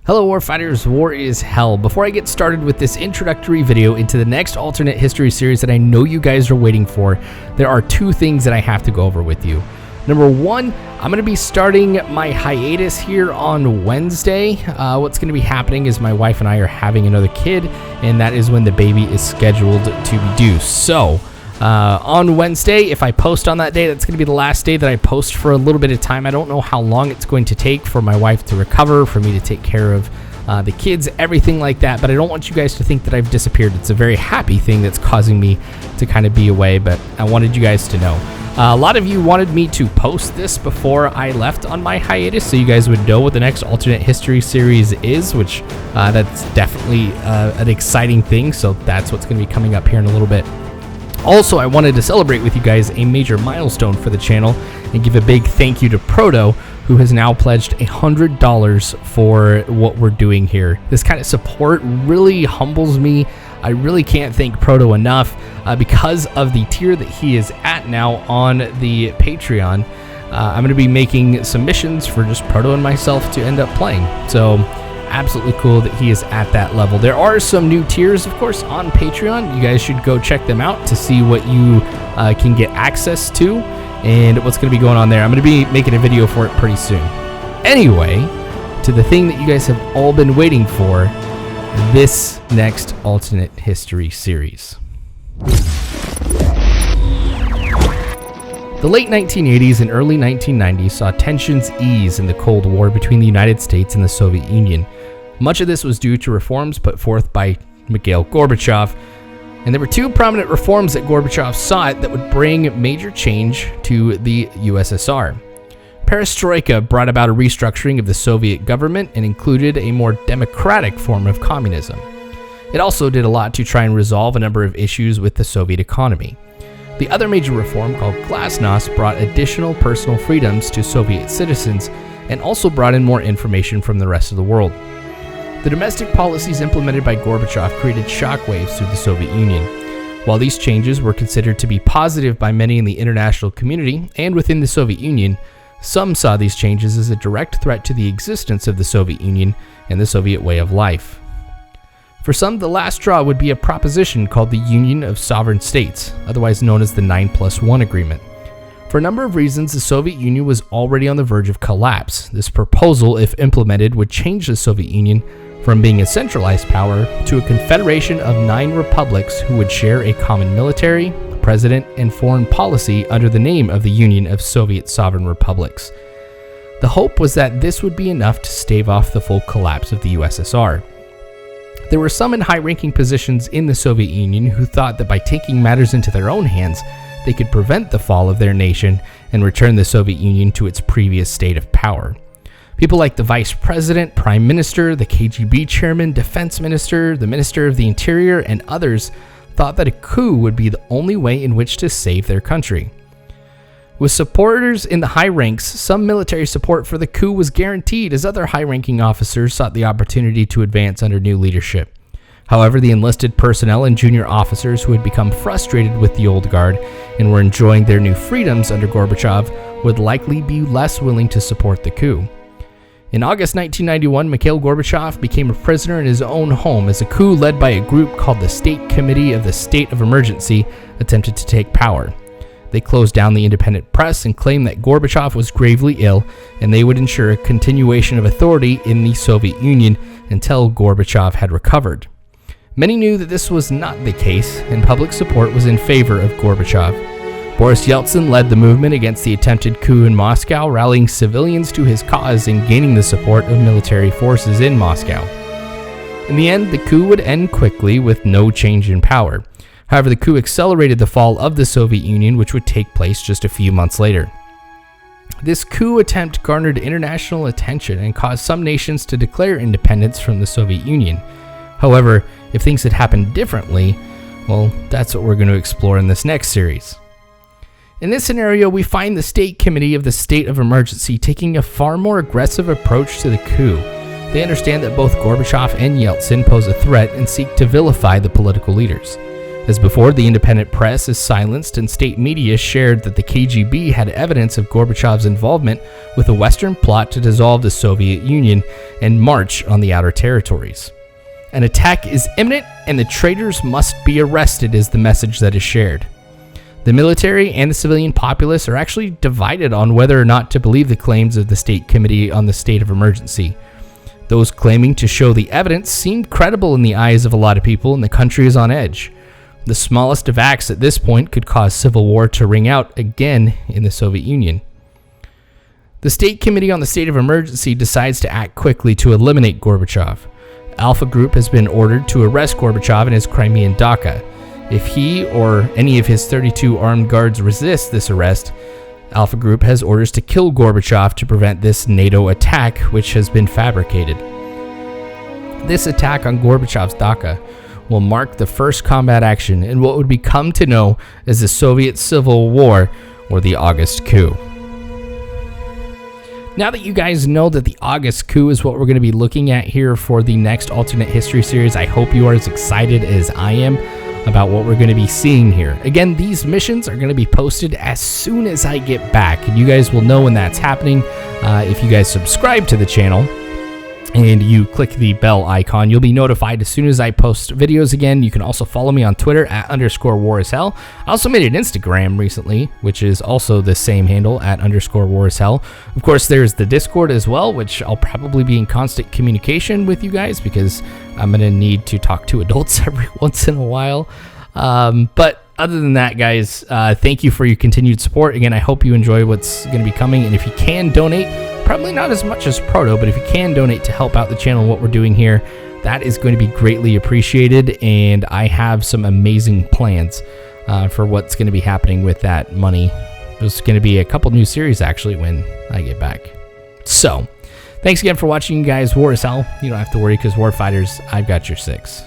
Hello Warfighters, war is hell. Before I get started with this introductory video into the next alternate history series that I know you guys are waiting for, there are two things that I have to go over with you. Number one, I'm going to be starting my hiatus here on Wednesday. What's going to be happening is my wife and I are having another kid, and that is when the baby is scheduled to be due. So, on Wednesday, if I post on that day, that's going to be the last day that I post for a little bit of time. I don't know how long it's going to take for my wife to recover, for me to take care of the kids, everything like that, but I don't want you guys to think that I've disappeared. It's a very happy thing that's causing me to kind of be away, but I wanted you guys to know. A lot of you wanted me to post this before I left on my hiatus, so you guys would know what the next alternate history series is, which that's definitely an exciting thing, so that's what's going to be coming up here in a little bit. Also, I wanted to celebrate with you guys a major milestone for the channel and give a big thank you to Proto, who has now pledged $100 for what we're doing here. This kind of support really humbles me. I really can't thank Proto enough because of the tier that he is at now on the Patreon. I'm going to be making some missions for just Proto and myself to end up playing. So absolutely cool that he is at that level. There are some new tiers, of course, on Patreon. You guys should go check them out to see what you can get access to and what's going to be going on there. I'm going to be making a video for it pretty soon. Anyway, to the thing that you guys have all been waiting for, this next alternate history series. The late 1980s and early 1990s saw tensions ease in the Cold War between the United States and the Soviet Union. Much of this was due to reforms put forth by Mikhail Gorbachev, and there were two prominent reforms that Gorbachev sought that would bring major change to the USSR. Perestroika brought about a restructuring of the Soviet government and included a more democratic form of communism. It also did a lot to try and resolve a number of issues with the Soviet economy. The other major reform, called Glasnost, brought additional personal freedoms to Soviet citizens and also brought in more information from the rest of the world. The domestic policies implemented by Gorbachev created shockwaves through the Soviet Union. While these changes were considered to be positive by many in the international community and within the Soviet Union, some saw these changes as a direct threat to the existence of the Soviet Union and the Soviet way of life. For some, the last straw would be a proposition called the Union of Sovereign States, otherwise known as the 9+1 Agreement. For a number of reasons, the Soviet Union was already on the verge of collapse. This proposal, if implemented, would change the Soviet Union from being a centralized power to a confederation of 9 republics who would share a common military, president, and foreign policy under the name of the Union of Soviet Sovereign Republics. The hope was that this would be enough to stave off the full collapse of the USSR. There were some in high-ranking positions in the Soviet Union who thought that by taking matters into their own hands, they could prevent the fall of their nation and return the Soviet Union to its previous state of power. People like the Vice President, Prime Minister, the KGB Chairman, Defense Minister, the Minister of the Interior, and others thought that a coup would be the only way in which to save their country. With supporters in the high ranks, some military support for the coup was guaranteed as other high-ranking officers sought the opportunity to advance under new leadership. However, the enlisted personnel and junior officers who had become frustrated with the old guard and were enjoying their new freedoms under Gorbachev would likely be less willing to support the coup. In August 1991, Mikhail Gorbachev became a prisoner in his own home as a coup led by a group called the State Committee of the State of Emergency attempted to take power. They closed down the independent press and claimed that Gorbachev was gravely ill and they would ensure a continuation of authority in the Soviet Union until Gorbachev had recovered. Many knew that this was not the case, and public support was in favor of Gorbachev. Boris Yeltsin led the movement against the attempted coup in Moscow, rallying civilians to his cause and gaining the support of military forces in Moscow. In the end, the coup would end quickly with no change in power. However, the coup accelerated the fall of the Soviet Union, which would take place just a few months later. This coup attempt garnered international attention and caused some nations to declare independence from the Soviet Union. However, if things had happened differently, well, that's what we're going to explore in this next series. In this scenario, we find the State Committee of the State of Emergency taking a far more aggressive approach to the coup. They understand that both Gorbachev and Yeltsin pose a threat and seek to vilify the political leaders. As before, the independent press is silenced and state media shared that the KGB had evidence of Gorbachev's involvement with a Western plot to dissolve the Soviet Union and march on the outer territories. An attack is imminent and the traitors must be arrested is the message that is shared. The military and the civilian populace are actually divided on whether or not to believe the claims of the State Committee on the State of Emergency. Those claiming to show the evidence seem credible in the eyes of a lot of people, and the country is on edge. The smallest of acts at this point could cause civil war to ring out again in the Soviet Union. The State Committee on the State of Emergency decides to act quickly to eliminate Gorbachev. Alpha Group has been ordered to arrest Gorbachev in his Crimean Dacha. If he or any of his 32 armed guards resist this arrest, Alpha Group has orders to kill Gorbachev to prevent this NATO attack, which has been fabricated. This attack on Gorbachev's Dacha will mark the first combat action in what would become to know as the Soviet Civil War, or the August Coup. Now that you guys know that the August Coup is what we're going to be looking at here for the next alternate history series, I hope you are as excited as I am about what we're going to be seeing here. Again, these missions are going to be posted as soon as I get back, and you guys will know when that's happening. If you guys subscribe to the channel and you click the bell icon, you'll be notified as soon as I post videos again. You can also follow me on Twitter at _warisHell. I also made an Instagram recently, which is also the same handle at _warisHell. Of course, there's the Discord as well, which I'll probably be in constant communication with you guys because I'm going to need to talk to adults every once in a while. But other than that, guys, thank you for your continued support. Again, I hope you enjoy what's going to be coming. And if you can donate, probably not as much as Proto, but if you can donate to help out the channel and what we're doing here, that is going to be greatly appreciated. And I have some amazing plans for what's going to be happening with that money. There's going to be a couple new series, actually, when I get back. So, thanks again for watching, guys. War is hell. You don't have to worry because Warfighters, I've got your 6.